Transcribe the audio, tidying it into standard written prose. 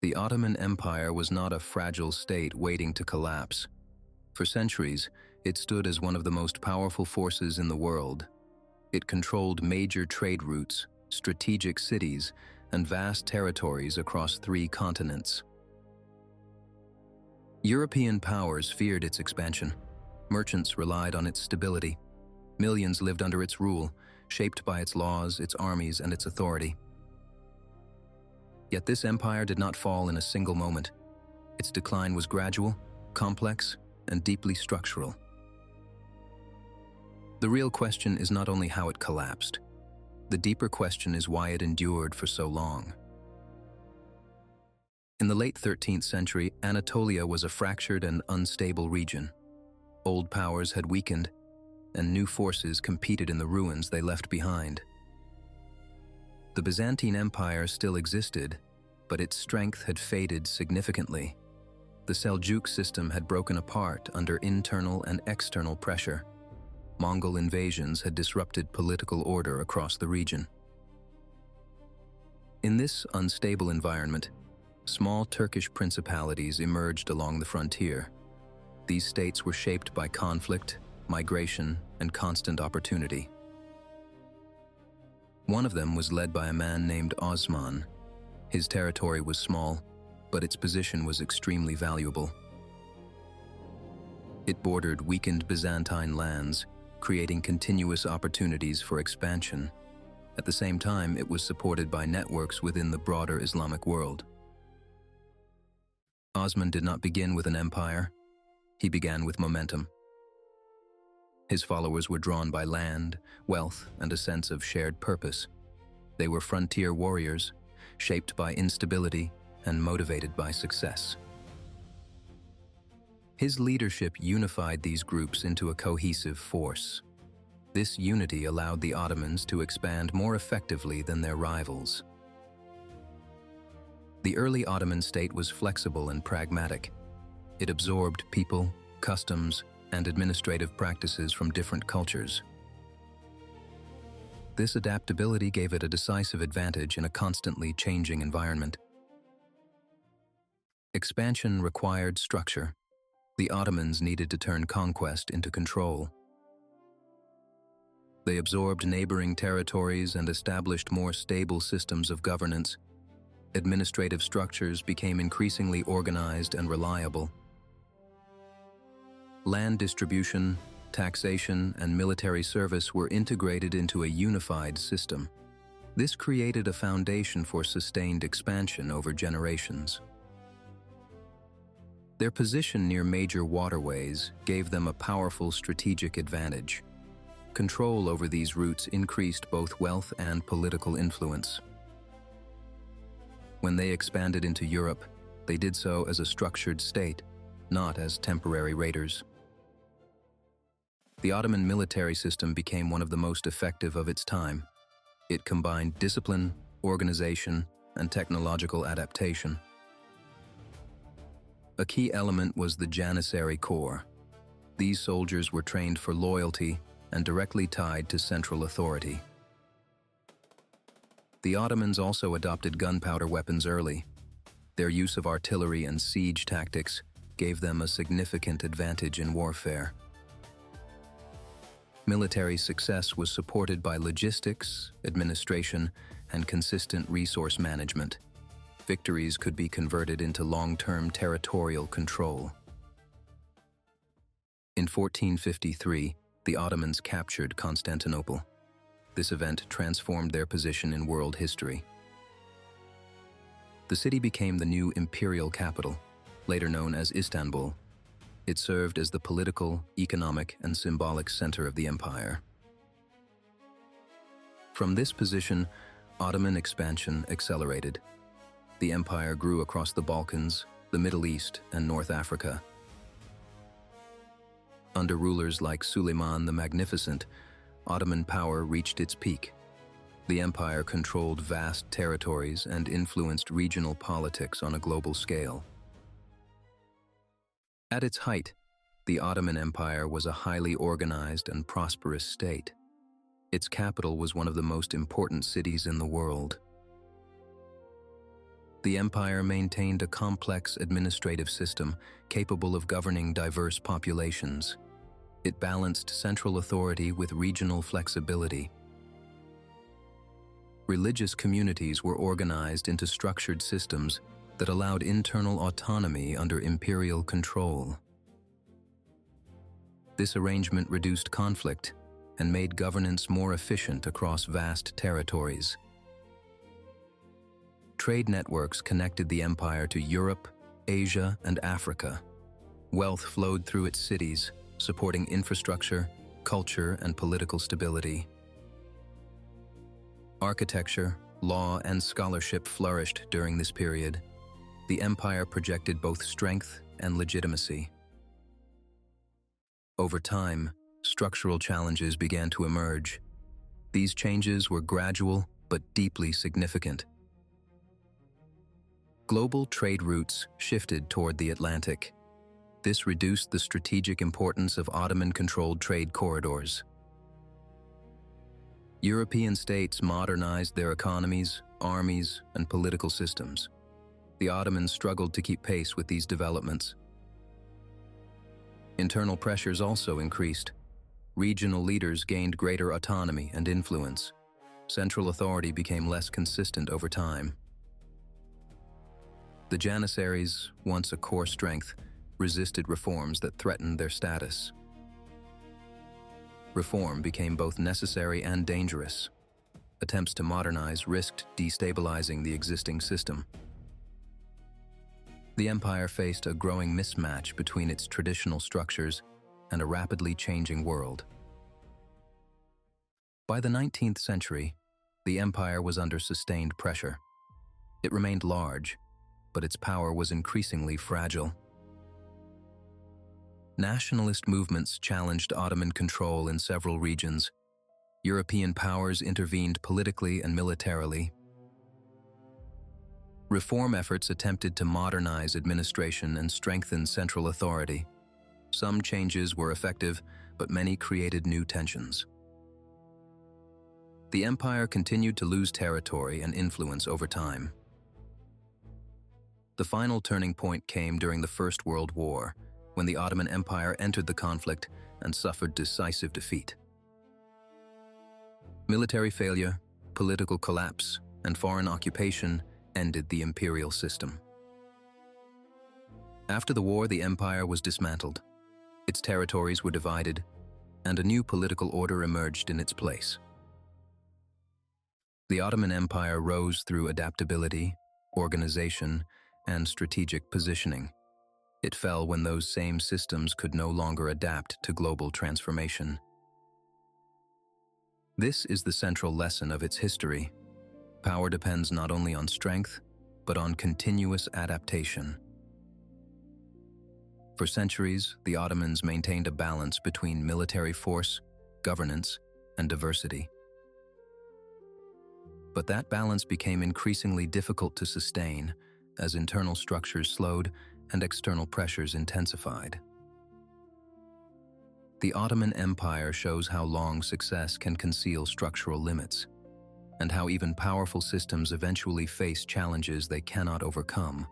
The Ottoman Empire was not a fragile state waiting to collapse. For centuries, it stood as one of the most powerful forces in the world. It controlled major trade routes, strategic cities, and vast territories across 3 continents. European powers feared its expansion. Merchants relied on its stability. Millions lived under its rule, shaped by its laws, its armies, and its authority. Yet this empire did not fall in a single moment. Its decline was gradual, complex, and deeply structural. The real question is not only how it collapsed. The deeper question is why it endured for so long. In the late 13th century, Anatolia was a fractured and unstable region. Old powers had weakened, and new forces competed in the ruins they left behind. The Byzantine Empire still existed, but its strength had faded significantly. The Seljuk system had broken apart under internal and external pressure. Mongol invasions had disrupted political order across the region. In this unstable environment, small Turkish principalities emerged along the frontier. These states were shaped by conflict, migration, and constant opportunity. One of them was led by a man named Osman. His territory was small, but its position was extremely valuable. It bordered weakened Byzantine lands, creating continuous opportunities for expansion. At the same time, it was supported by networks within the broader Islamic world. Osman did not begin with an empire. He began with momentum. His followers were drawn by land, wealth, and a sense of shared purpose. They were frontier warriors, shaped by instability and motivated by success. His leadership unified these groups into a cohesive force. This unity allowed the Ottomans to expand more effectively than their rivals. The early Ottoman state was flexible and pragmatic. It absorbed people, customs, and administrative practices from different cultures. This adaptability gave it a decisive advantage in a constantly changing environment. Expansion required structure. The Ottomans needed to turn conquest into control. They absorbed neighboring territories and established more stable systems of governance. Administrative structures became increasingly organized and reliable. Land distribution, taxation, and military service were integrated into a unified system. This created a foundation for sustained expansion over generations. Their position near major waterways gave them a powerful strategic advantage. Control over these routes increased both wealth and political influence. When they expanded into Europe, they did so as a structured state, not as temporary raiders. The Ottoman military system became one of the most effective of its time. It combined discipline, organization, and technological adaptation. A key element was the Janissary Corps. These soldiers were trained for loyalty and directly tied to central authority. The Ottomans also adopted gunpowder weapons early. Their use of artillery and siege tactics gave them a significant advantage in warfare. Military success was supported by logistics, administration, and consistent resource management. Victories could be converted into long-term territorial control. In 1453, the Ottomans captured Constantinople. This event transformed their position in world history. The city became the new imperial capital, later known as Istanbul. It served as the political, economic, and symbolic center of the empire. From this position, Ottoman expansion accelerated. The empire grew across the Balkans, the Middle East, and North Africa. Under rulers like Suleiman the Magnificent, Ottoman power reached its peak. The empire controlled vast territories and influenced regional politics on a global scale. At its height, the Ottoman Empire was a highly organized and prosperous state. Its capital was one of the most important cities in the world. The empire maintained a complex administrative system capable of governing diverse populations. It balanced central authority with regional flexibility. Religious communities were organized into structured systems that allowed internal autonomy under imperial control. This arrangement reduced conflict and made governance more efficient across vast territories. Trade networks connected the empire to Europe, Asia, and Africa. Wealth flowed through its cities, supporting infrastructure, culture, and political stability. Architecture, law, and scholarship flourished during this period. The empire projected both strength and legitimacy. Over time, structural challenges began to emerge. These changes were gradual but deeply significant. Global trade routes shifted toward the Atlantic. This reduced the strategic importance of Ottoman-controlled trade corridors. European states modernized their economies, armies, and political systems. The Ottomans struggled to keep pace with these developments. Internal pressures also increased. Regional leaders gained greater autonomy and influence. Central authority became less consistent over time. The Janissaries, once a core strength, resisted reforms that threatened their status. Reform became both necessary and dangerous. Attempts to modernize risked destabilizing the existing system. The empire faced a growing mismatch between its traditional structures and a rapidly changing world. By the 19th century, the empire was under sustained pressure. It remained large, but its power was increasingly fragile. Nationalist movements challenged Ottoman control in several regions. European powers intervened politically and militarily. Reform efforts attempted to modernize administration and strengthen central authority. Some changes were effective, but many created new tensions. The empire continued to lose territory and influence over time. The final turning point came during the First World War, when the Ottoman Empire entered the conflict and suffered decisive defeat. Military failure, political collapse, and foreign occupation ended the imperial system. After the war, the empire was dismantled. Its territories were divided, and a new political order emerged in its place. The Ottoman Empire rose through adaptability, organization, and strategic positioning. It fell when those same systems could no longer adapt to global transformation. This is the central lesson of its history. Power depends not only on strength, but on continuous adaptation. For centuries, the Ottomans maintained a balance between military force, governance, and diversity. But that balance became increasingly difficult to sustain as internal structures slowed and external pressures intensified. The Ottoman Empire shows how long success can conceal structural limits, and how even powerful systems eventually face challenges they cannot overcome.